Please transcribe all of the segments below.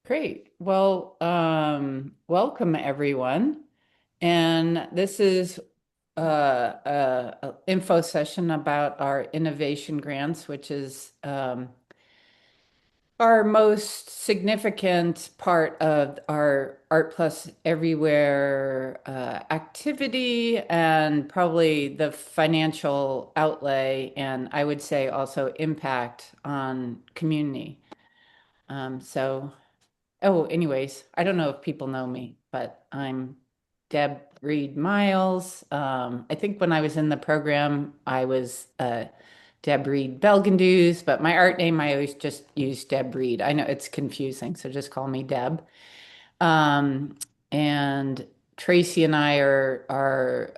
Great. Well, welcome everyone. And this is a info session about our innovation grants, which is our most significant part of our Art+Everywhere activity and probably the financial outlay and I would say also impact on community. So Oh, anyways, I don't know if people know me, but I'm Deb Reed Miles. I think when I was in the program, I was Deb Reed Belgendues, but my art name, I always just use Deb Reed. I know it's confusing, so just call me Deb. Um, and Tracy and I are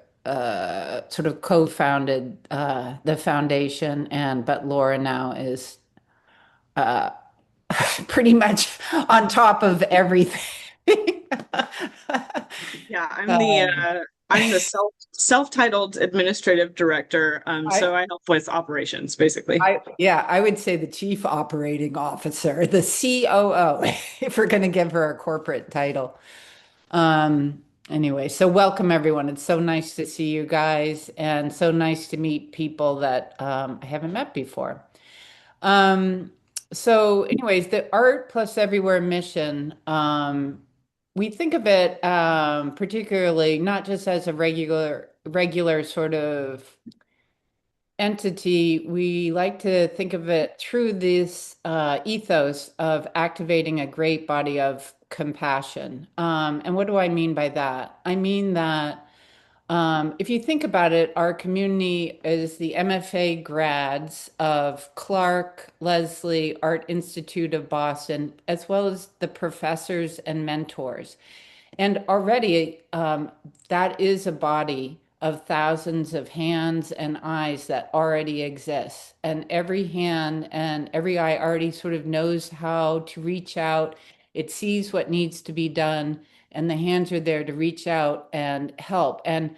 sort of co-founded the foundation, and but Laura now is uh, pretty much on top of everything. Yeah, I'm the Um, uh I'm the self-titled administrative director. I, So I help with operations basically. yeah, I would say the chief operating officer, the COO, if we're going to give her a corporate title. Anyway, so welcome everyone. It's so nice to see you guys and so nice to meet people that I haven't met before. Um, so anyways, the Art+Everywhere mission, we think of it particularly not just as a regular sort of entity. We like to think of it through this ethos of activating a great body of compassion. And what do I mean by that? I mean that if you think about it, our community is the MFA grads of Clark, Lesley, Art Institute of Boston, as well as the professors and mentors. And already, that is a body of thousands of hands and eyes that already exists. And every hand and every eye already sort of knows how to reach out. It sees what needs to be done, and the hands are there to reach out and help. And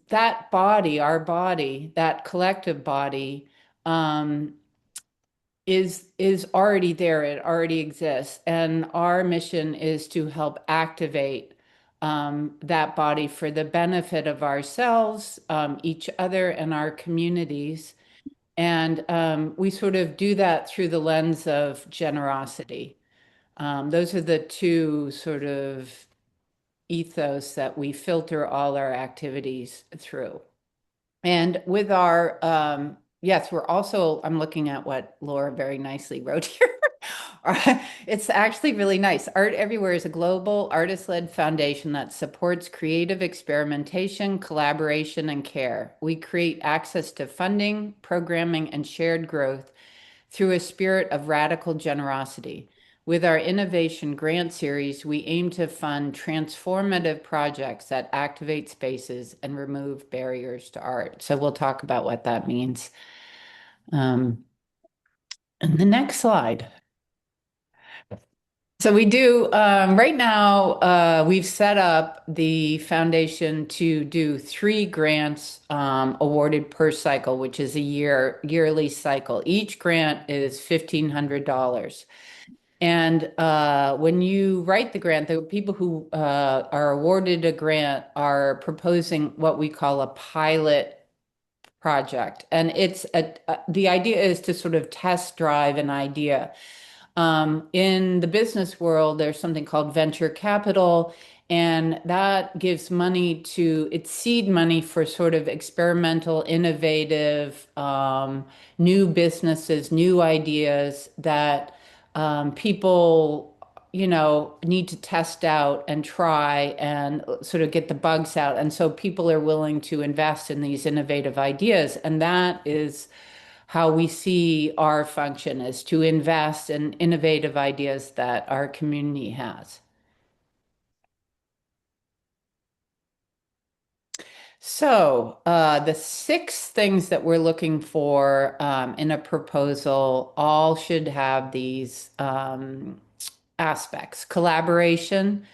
that body, our body, that collective body, um, is already there. It already exists, and our mission is to help activate that body for the benefit of ourselves, each other, and our communities. And we sort of do that through the lens of generosity. Those are the two sort of ethos that we filter all our activities through. And with our, yes, we're also, I'm looking at what Laura very nicely wrote here. It's actually really nice. Art Everywhere is a global artist-led foundation that supports creative experimentation, collaboration, and care. We create access to funding, programming, and shared growth through a spirit of radical generosity. With our innovation grant series, we aim to fund transformative projects that activate spaces and remove barriers to art. So we'll talk about what that means. And the next slide. So we do right now, we've set up the foundation to do 3 grants awarded per cycle, which is a yearly cycle. Each grant is $1,500. And when you write the grant, the people who are awarded a grant are proposing what we call a pilot project. And the idea is to sort of test drive an idea. In the business world, there's something called venture capital, and that gives money it's seed money for sort of experimental, innovative, new businesses, new ideas that people, need to test out and try and sort of get the bugs out. And so people are willing to invest in these innovative ideas. And that is how we see our function is to invest in innovative ideas that our community has. So, the 6 things that we're looking for in a proposal all should have these aspects. Collaboration.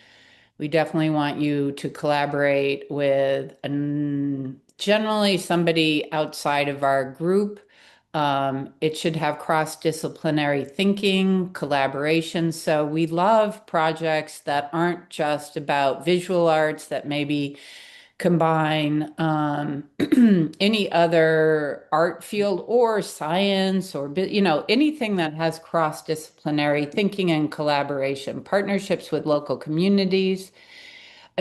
We definitely want you to collaborate with generally somebody outside of our group. It should have cross-disciplinary thinking, collaboration. So we love projects that aren't just about visual arts, that maybe combine any other art field or science or anything that has cross-disciplinary thinking and collaboration, partnerships with local communities,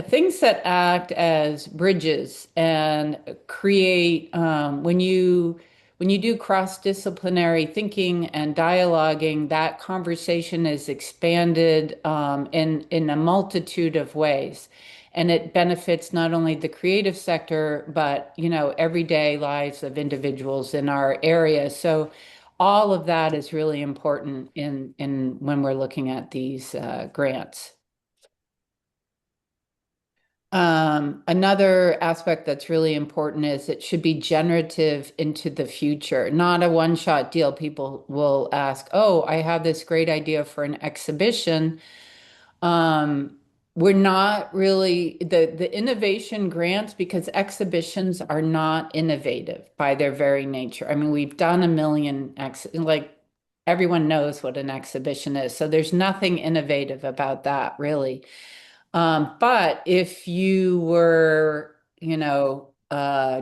things that act as bridges and create when you do cross-disciplinary thinking and dialoguing, that conversation is expanded in a multitude of ways. And it benefits not only the creative sector, but everyday lives of individuals in our area. So all of that is really important in when we're looking at these grants. Another aspect that's really important is it should be generative into the future, not a one-shot deal. People will ask, "Oh, I have this great idea for an exhibition." Um, we're not really the innovation grants because exhibitions are not innovative by their very nature. I mean, we've done a million like everyone knows what an exhibition is, so there's nothing innovative about that really. But if you were,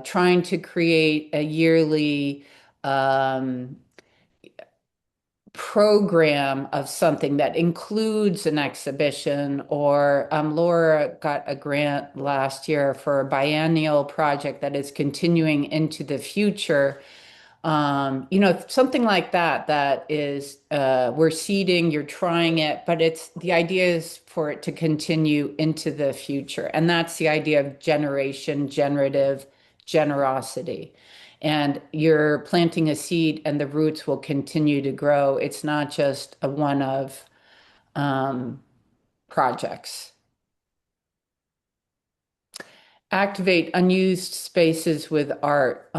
trying to create a yearly program of something that includes an exhibition, or Laura got a grant last year for a biennial project that is continuing into the future. Something like that, that is, we're seeding, you're trying it, but the idea is for it to continue into the future. And that's the idea of generative generosity. And you're planting a seed and the roots will continue to grow. It's not just a one of um, projects. Activate unused spaces with art.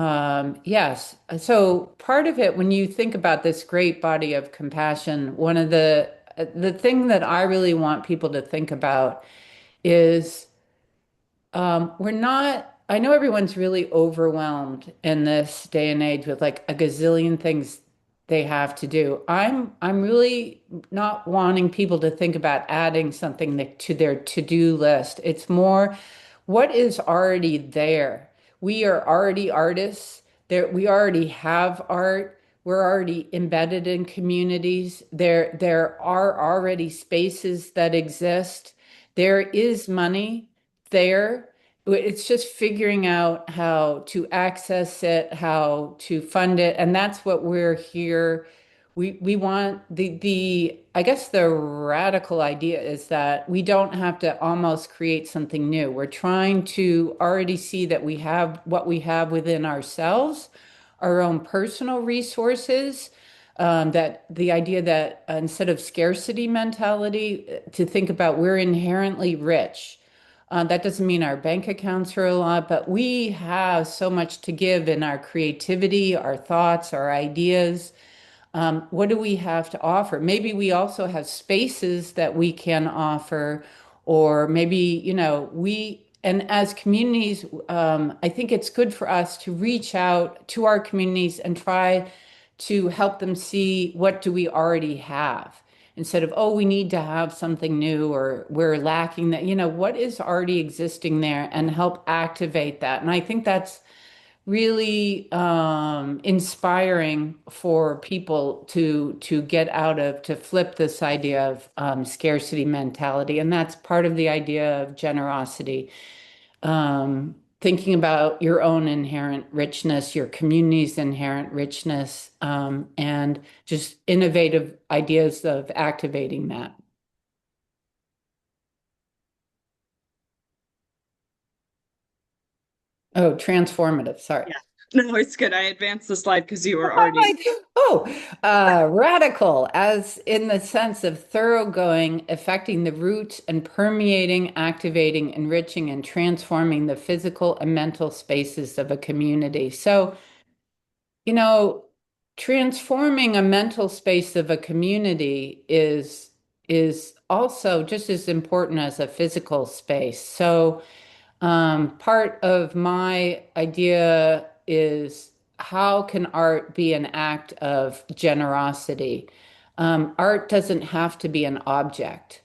Yes. So part of it, when you think about this great body of compassion, one of the thing that I really want people to think about is we're not, I know everyone's really overwhelmed in this day and age with like a gazillion things they have to do. I'm really not wanting people to think about adding something to their to-do list. It's more what is already there. We are already artists. We already have art. We're already embedded in communities. There are already spaces that exist. There is money there. It's just figuring out how to access it, how to fund it, and that's what we're here. We want the I guess the radical idea is that we don't have to almost create something new. We're trying to already see that we have what we have within ourselves, our own personal resources. That the idea that instead of scarcity mentality, to think about we're inherently rich. That doesn't mean our bank accounts are a lot, but we have so much to give in our creativity, our thoughts, our ideas. What do we have to offer? Maybe we also have spaces that we can offer, or maybe, and as communities, I think it's good for us to reach out to our communities and try to help them see what do we already have instead of, oh, we need to have something new or we're lacking that, what is already existing there and help activate that. And I think that's really inspiring for people to get out of to flip this idea of scarcity mentality, and that's part of the idea of generosity. Thinking about your own inherent richness, your community's inherent richness, and just innovative ideas of activating that. Oh, transformative. Sorry. Yeah. No, it's good. I advanced the slide because you were I'm already. like, radical, as in the sense of thoroughgoing, affecting the roots and permeating, activating, enriching, and transforming the physical and mental spaces of a community. So, you know, transforming a mental space of a community is also just as important as a physical space. So, part of my idea is how can art be an act of generosity? Art doesn't have to be an object.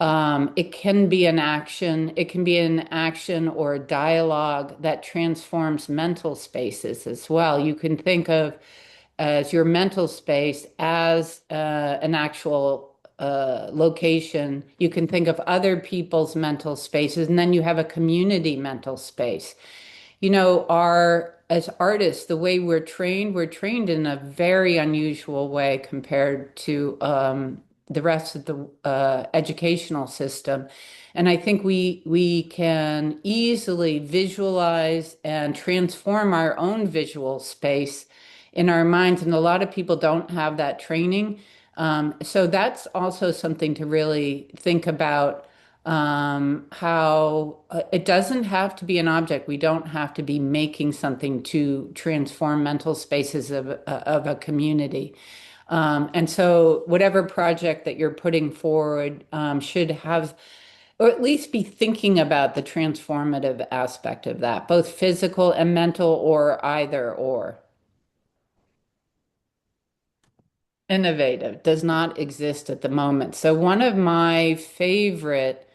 It can be an action. It can be an action or a dialogue that transforms mental spaces as well. You can think of as your mental space as an actual location. You can think of other people's mental spaces, and then you have a community mental space. Our as artists, the way we're trained in a very unusual way compared to the rest of the educational system. And I think we can easily visualize and transform our own visual space in our minds. And a lot of people don't have that training. So that's also something to really think about, how it doesn't have to be an object. We don't have to be making something to transform mental spaces of a community. And so, whatever project that you're putting forward should have, or at least be thinking about the transformative aspect of that, both physical and mental, or either or. Innovative does not exist at the moment. So, one of my favorite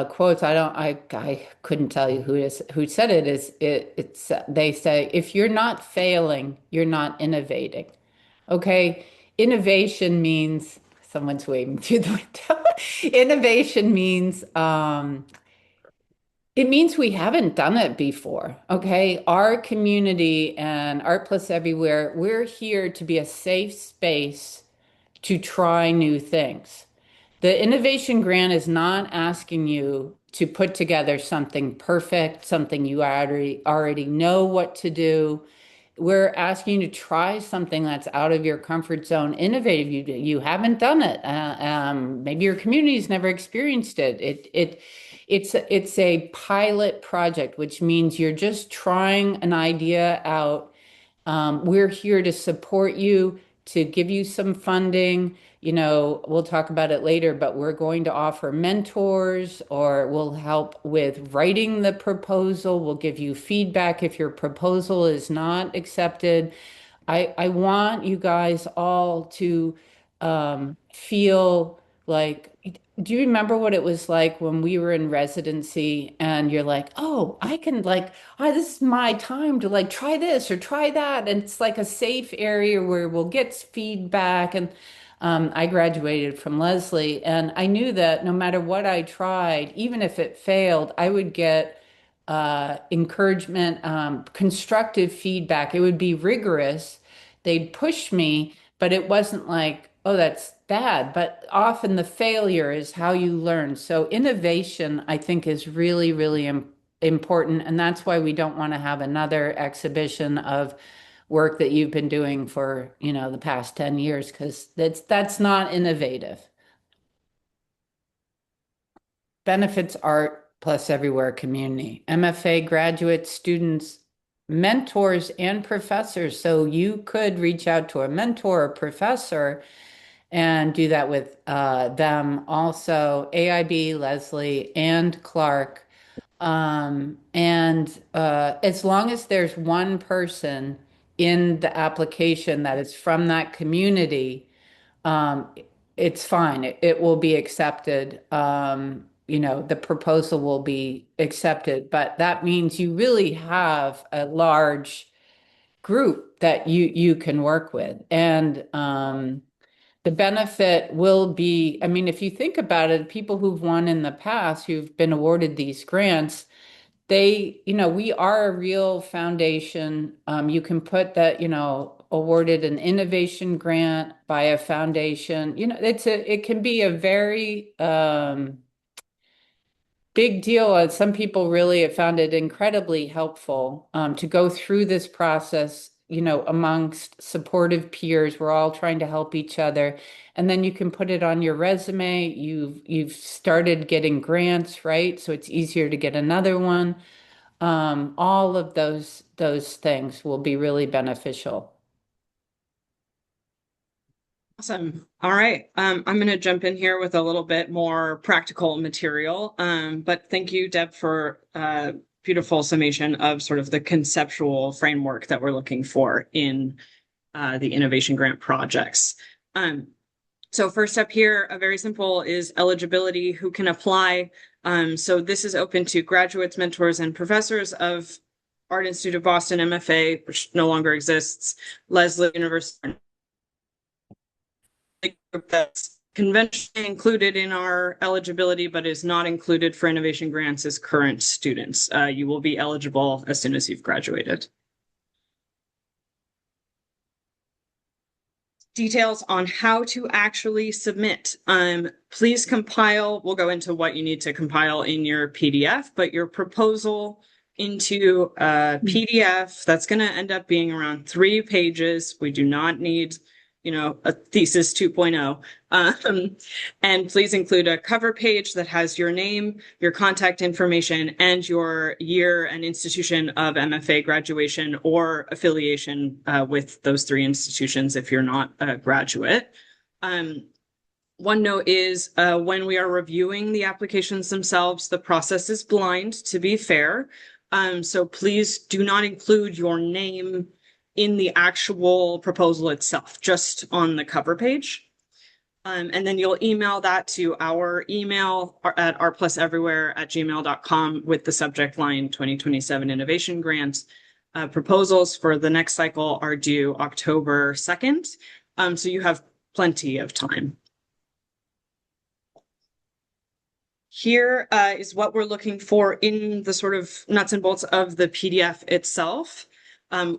quotes. I couldn't tell you who said it. It's they say if you're not failing, you're not innovating. Okay, innovation means someone's waving through the window. Innovation means it means we haven't done it before. Okay, our community and Art+Everywhere, we're here to be a safe space to try new things. The innovation grant is not asking you to put together something perfect, something you already know what to do. We're asking you to try something that's out of your comfort zone, innovative. You haven't done it. Maybe your community's never experienced it. It's a pilot project, which means you're just trying an idea out. We're here to support you, to give you some funding. We'll talk about it later, but we're going to offer mentors, or we'll help with writing the proposal. We'll give you feedback if your proposal is not accepted. I want you guys all to feel like, do you remember what it was like when we were in residency and you're like, oh, I can like, oh, this is my time to like try this or try that. And it's like a safe area where we'll get feedback. And I graduated from Lesley, and I knew that no matter what I tried, even if it failed, I would get encouragement, constructive feedback. It would be rigorous. They'd push me, but it wasn't like, oh, that's bad. But often the failure is how you learn. So innovation, I think, is really, really important. And that's why we don't want to have another exhibition of work that you've been doing for, the past 10 years, because that's not innovative. Benefits Art+Everywhere community, MFA graduates, students, mentors, and professors. So you could reach out to a mentor or professor and do that with them. Also, AIB, Lesley, and Clark. And as long as there's one person in the application that is from that community, um, it's fine. It will be accepted. The proposal will be accepted, but that means you really have a large group that you can work with. And the benefit will be, I mean, if you think about it, people who've won in the past, who've been awarded these grants, we are a real foundation. You can put that, awarded an innovation grant by a foundation. It can be a very big deal. Some people really have found it incredibly helpful to go through this process, amongst supportive peers. We're all trying to help each other. And then you can put it on your resume. You've started getting grants, right? So it's easier to get another one. All of those things will be really beneficial. Awesome. All right. I'm going to jump in here with a little bit more practical material. But thank you, Deb, for beautiful summation of sort of the conceptual framework that we're looking for in the innovation grant projects. So first up here, a very simple is eligibility, who can apply. So this is open to graduates, mentors, and professors of Art Institute of Boston, MFA, which no longer exists, Lesley University, that's conventionally included in our eligibility, but is not included for innovation grants as current students. You will be eligible as soon as you've graduated. Details on how to actually submit. Please compile, we'll go into what you need to compile in your PDF, but your proposal into a PDF, that's going to end up being around 3 pages. We do not need, a thesis 2.0. And please include a cover page that has your name, your contact information, and your year and institution of MFA graduation or affiliation with those 3 institutions if you're not a graduate. One note is when we are reviewing the applications themselves, the process is blind, to be fair. So please do not include your name in the actual proposal itself, just on the cover page. And then you'll email that to our email at art+everywhere@gmail.com with the subject line 2027 Innovation Grant. Proposals for the next cycle are due October 2nd. So you have plenty of time. Here is what we're looking for in the sort of nuts and bolts of the PDF itself.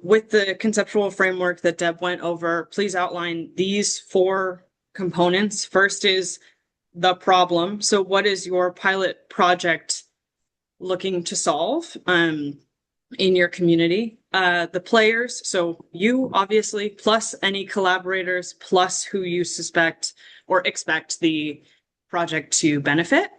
With the conceptual framework that Deb went over, please outline these 4 components. First is the problem. So what is your pilot project looking to solve in your community? The players, so you obviously, plus any collaborators, plus who you suspect or expect the project to benefit.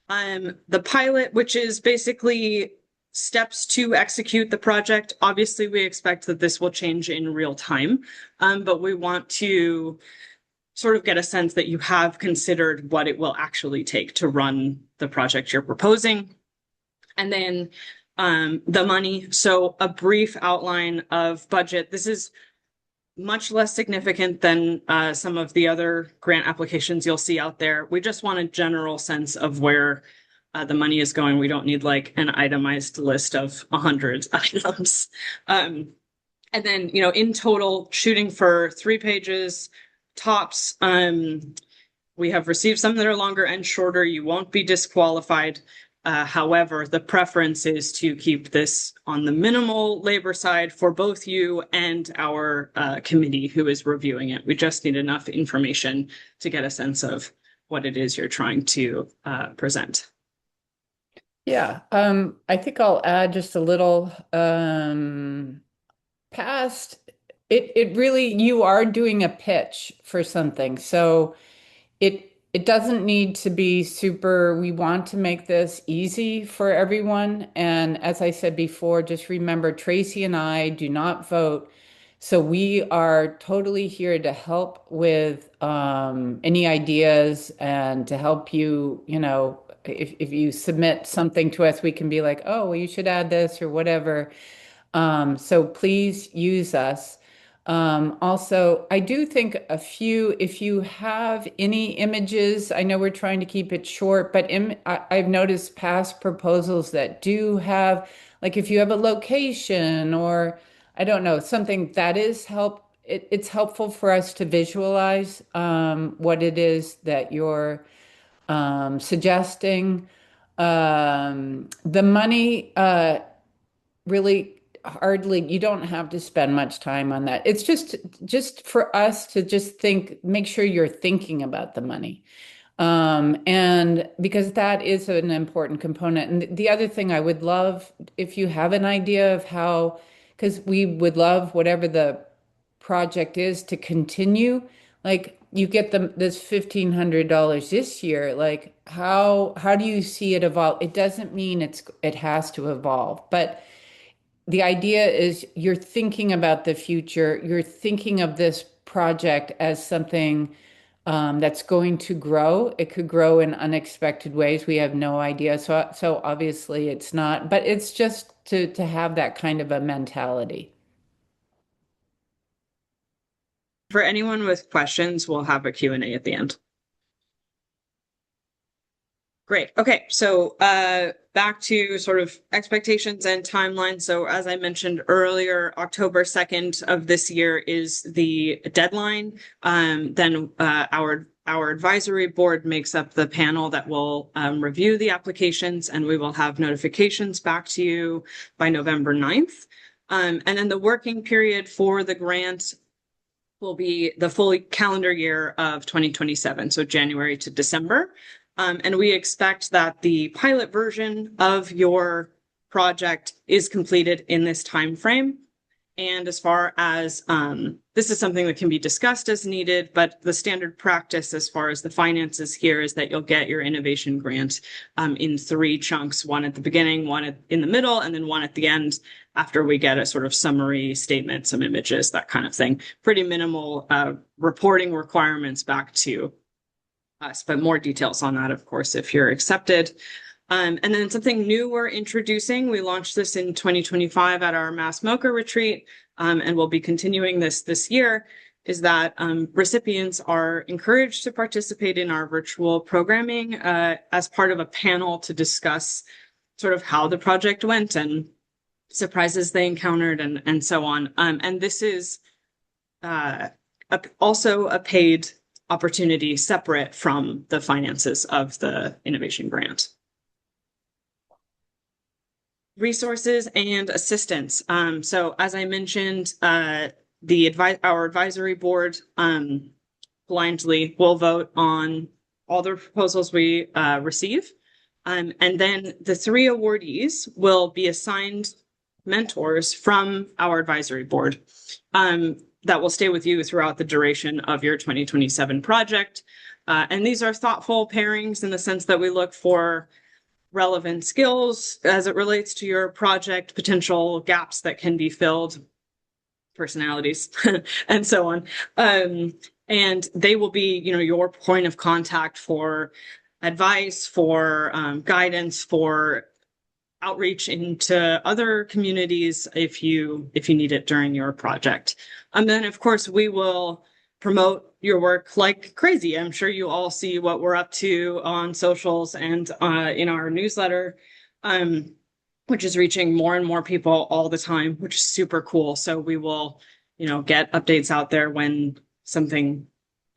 The pilot, which is basically steps to execute the project. Obviously, we expect that this will change in real time, but we want to sort of get a sense that you have considered what it will actually take to run the project you're proposing. And then the money. So a brief outline of budget. This is much less significant than some of the other grant applications you'll see out there. We just want a general sense of where the money is going. We don't need like an itemized list of 100 items. And then, in total, shooting for 3 pages tops. We have received some that are longer and shorter. You won't be disqualified. However, the preference is to keep this on the minimal labor side for both you and our committee who is reviewing it. We just need enough information to get a sense of what it is you're trying to present. Yeah, I think I'll add just a little past it really you are doing a pitch for something. So it doesn't need to be super, we want to make this easy for everyone. And as I said before, just remember Tracy and I do not vote. So we are totally here to help with any ideas and to help you, if you submit something to us, we can be like, oh, well, you should add this or whatever. So please use us. Also, I do think if you have any images, I know we're trying to keep it short, but I've noticed past proposals that do have, like if you have a location or I don't know, something that is it's helpful for us to visualize what it is that you're suggesting. The money, really hardly, you don't have to spend much time on that. It's just for us to just make sure you're thinking about the money. And because that is an important component. And the other thing I would love, if you have an idea of how, because we would love whatever the project is to continue, like you get this $1,500 this year, like how do you see it evolve? It doesn't mean it has to evolve, but the idea is you're thinking about the future. You're thinking of this project as something that's going to grow. It could grow in unexpected ways. We have no idea. So obviously it's not, but it's just to have that kind of a mentality. For anyone with questions, we'll have a Q&A at the end. Great. Okay, so back to sort of expectations and timelines. So as I mentioned earlier, October 2nd of this year is the deadline. Then our advisory board makes up the panel that will review the applications, and we will have notifications back to you by November 9th. And then the working period for the grant will be the full calendar year of 2027, so January to December. And we expect that the pilot version of your project is completed in this time frame. And as far as this is something that can be discussed as needed, but the standard practice as far as the finances here is that you'll get your innovation grant in 3 chunks, one at the beginning, one in the middle, and then one at the end after we get a sort of summary statement, some images, that kind of thing. Pretty minimal reporting requirements back to us, but more details on that, of course, if you're accepted. And then something new we're introducing, we launched this in 2025 at our Mass MoCA retreat, and we'll be continuing this year, is that recipients are encouraged to participate in our virtual programming as part of a panel to discuss sort of how the project went and surprises they encountered and so on. And this is also a paid opportunity separate from the finances of the innovation grant. Resources and assistance. So as I mentioned, our advisory board blindly will vote on all the proposals we receive. And then the 3 awardees will be assigned mentors from our advisory board that will stay with you throughout the duration of your 2027 project. And these are thoughtful pairings in the sense that we look for relevant skills as it relates to your project, potential gaps that can be filled, personalities, and so on. And they will be, your point of contact for advice, for guidance, for outreach into other communities if you need it during your project. And then, of course, we will promote your work like crazy. I'm sure you all see what we're up to on socials and in our newsletter, which is reaching more and more people all the time, which is super cool. So we will, get updates out there when something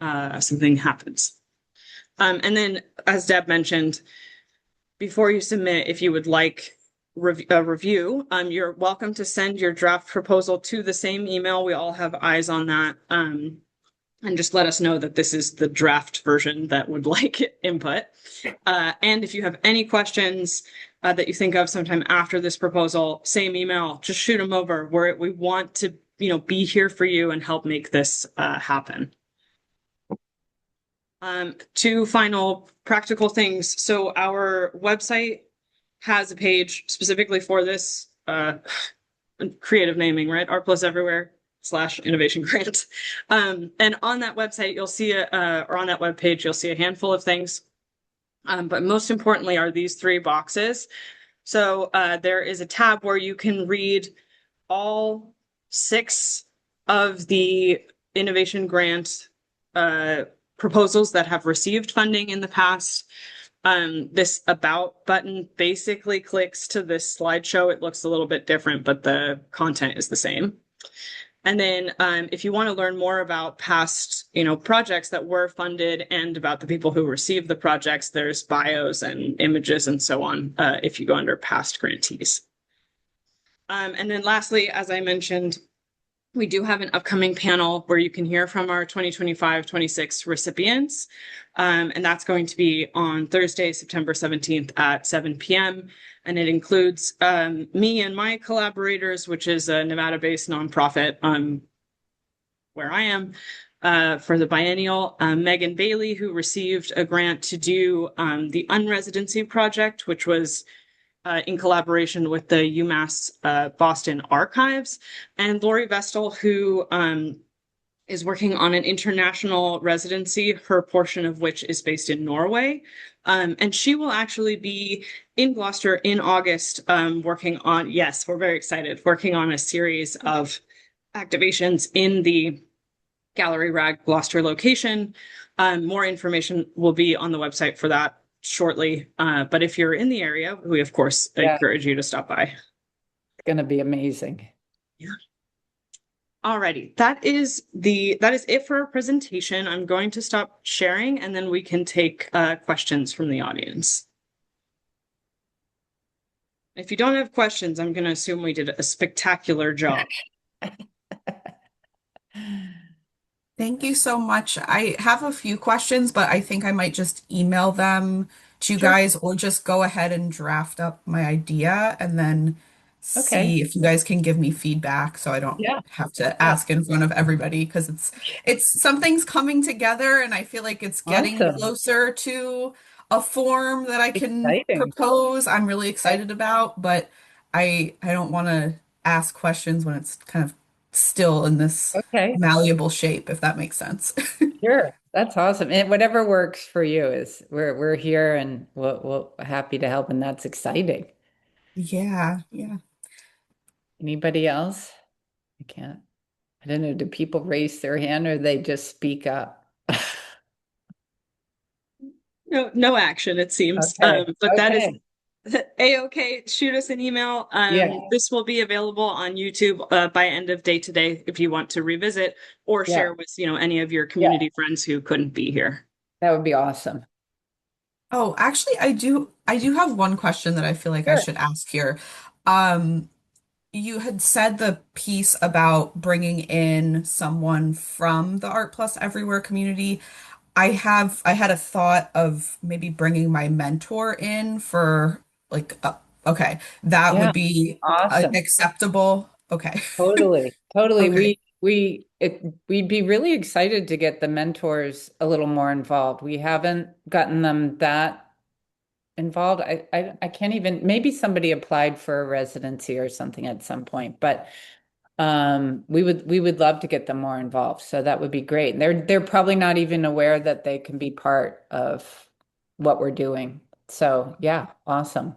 happens. And then, as Deb mentioned, before you submit, if you would like a review, you're welcome to send your draft proposal to the same email. We all have eyes on that. And just let us know that this is the draft version that would like input. And if you have any questions that you think of sometime after this proposal, same email, just shoot them over. We want to, be here for you and help make this happen. 2 final practical things. So our website has a page specifically for this creative naming, right? Art+Everywhere /innovation grant. And on that website, you'll see or on that webpage, you'll see a handful of things. But most importantly are these 3 boxes. So there is a tab where you can read all 6 of the innovation grant proposals that have received funding in the past. This About button basically clicks to this slideshow. It looks a little bit different, but the content is the same. And then if you want to learn more about past, projects that were funded and about the people who received the projects, there's bios and images and so on if you go under past grantees. And then lastly, as I mentioned, we do have an upcoming panel where you can hear from our 2025-26 recipients. And that's going to be on Thursday, September 17th at 7 p.m. And it includes me and my collaborators, which is a Nevada-based nonprofit where I am for the biennial. Megan Bailey, who received a grant to do the Unresidency Project, which was in collaboration with the UMass Boston Archives, and Lori Vestal, who is working on an international residency, her portion of which is based in Norway. And she will actually be in Gloucester in August, working on, yes, we're very excited, working on a series of activations in the Gallery Rag Gloucester location. More information will be on the website for that shortly. But if you're in the area, we of course Yeah, encourage you to stop by. it's going to be amazing. Yeah. Alrighty, that is it for our presentation. I'm going to stop sharing and then we can take questions from the audience. If you don't have questions, I'm going to assume we did a spectacular job. Thank you so much. I have a few questions, but I think I might just email them to you Sure. guys or just go ahead and draft up my idea and then Okay. see if you guys can give me feedback so I don't Yeah. have to Yeah. ask in front of everybody because it's something's coming together and I feel like it's getting Awesome. closer to a form that I can Exciting. propose. I'm really Okay. excited about, but I don't want to ask questions when it's kind of still in this Okay. malleable shape, if that makes sense. Sure. That's awesome. And whatever works for you is we're here and we'll happy to help, and that's exciting. Yeah, yeah. Anybody else? I can't. I don't know. Do people raise their hand or they just speak up? No, no action, it seems. Okay. But that is Okay. a-okay. Shoot us an email. Yeah. This will be available on YouTube by end of day today if you want to revisit or Yeah. share with, any of your Yeah. community friends who couldn't be here. That would be awesome. Oh, actually, I do have one question that I feel like I Sure. should ask here. Um, you had said the piece about bringing in someone from the Art+Everywhere community. I had a thought of maybe bringing my mentor in for like okay, that Yeah. would be Awesome. acceptable. Okay. Totally. Totally. Okay. We'd be really excited to get the mentors a little more involved. We haven't gotten them that involved. I can't even, maybe somebody applied for a residency or something at some point, but we would love to get them more involved. So that would be great. And they're probably not even aware that they can be part of what we're doing. So yeah, awesome.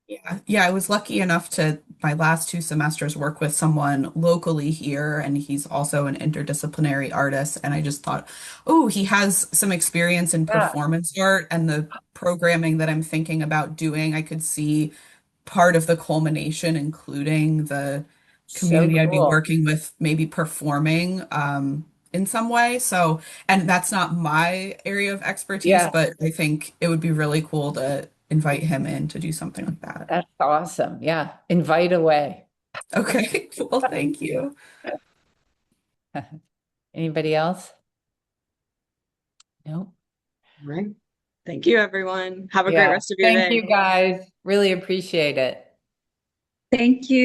Yeah, yeah, I was lucky enough to my last two semesters work with someone locally here, and he's also an interdisciplinary artist. And I just thought, oh, he has some experience in Yeah, performance art and the programming that I'm thinking about doing. I could see part of the culmination, including the so community I'd be cool. working with, maybe performing in some way. So, and that's not my area of expertise, Yeah, but I think it would be really cool to invite him in to do something like that. that's awesome. Yeah, invite away. Okay, well, thank you. Anybody else? No? All right. Thank you, everyone. Have a great Yeah. rest of your Thank day. you guys. Really appreciate it. Thank you.